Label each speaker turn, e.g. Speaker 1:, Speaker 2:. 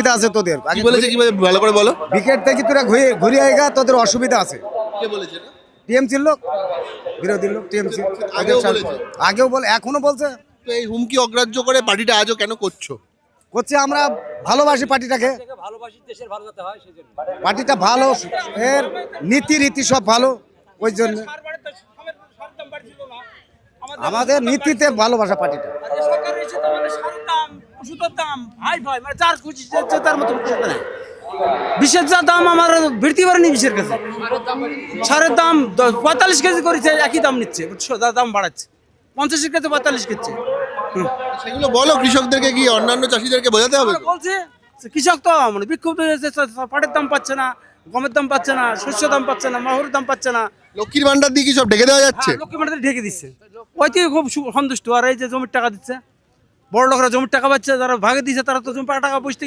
Speaker 1: অসুবিধা আছে তোদের।
Speaker 2: কি বলেছে কি ভালো করে বলো।
Speaker 1: বিকেট থেকে তোরা ঘুরে আইগা, তোদের অসুবিধা আছে।
Speaker 2: কে বলেছে এটা?
Speaker 1: টিএমসির লোক, বিরোধী লোক টিএমসি।
Speaker 2: আগেও বলেছে?
Speaker 1: আগেও বলে, এখনো বলছে।
Speaker 2: তো এই হুমকি অগ্রাহ্য করে পার্টিটা আজও কেন করছো?
Speaker 1: করছে আমরা ভালোবাসি পার্টিটাকে, পার্টিটা ভালো, এর নীতি রীতি সব ভালো, ওই জন্য আমাদের নীতিতে ভালোবাসা পার্টিটা।
Speaker 3: বিষের যা দাম আমার ভিড়তে পারেনি বিষের কাছে। সারের দাম 45 কেজি করেছে, একই দাম নিচ্ছে, বুঝছো? দাম বাড়াচ্ছে, 50-এর কাছে 45 কেজি।
Speaker 2: সেগুলো বলো কৃষকদেরকে, কি অন্যান্য চাষিদেরকে বোঝাতে হবে তো?
Speaker 3: বলছে কৃষক তো মানে বিক্ষুব্ধ হয়েছে, পাটের দাম পাচ্ছে না, গমের দাম পাচ্ছে না, শস্য দাম পাচ্ছে না, মাহুরের দাম পাচ্ছে না।
Speaker 2: লক্ষ্মীর ভান্ডার দিয়ে কি সব ঢেকে দেওয়া যাচ্ছে?
Speaker 3: লক্ষ্মী ভান্ডার ঢেকে দিচ্ছে, ওইতেই খুব সন্তুষ্ট। আর এই যে জমির টাকা দিচ্ছে, বড় লোকরা জমির টাকা পাচ্ছে, যারা ভাগে দিচ্ছে তারা তো জমি টাকা পয়সা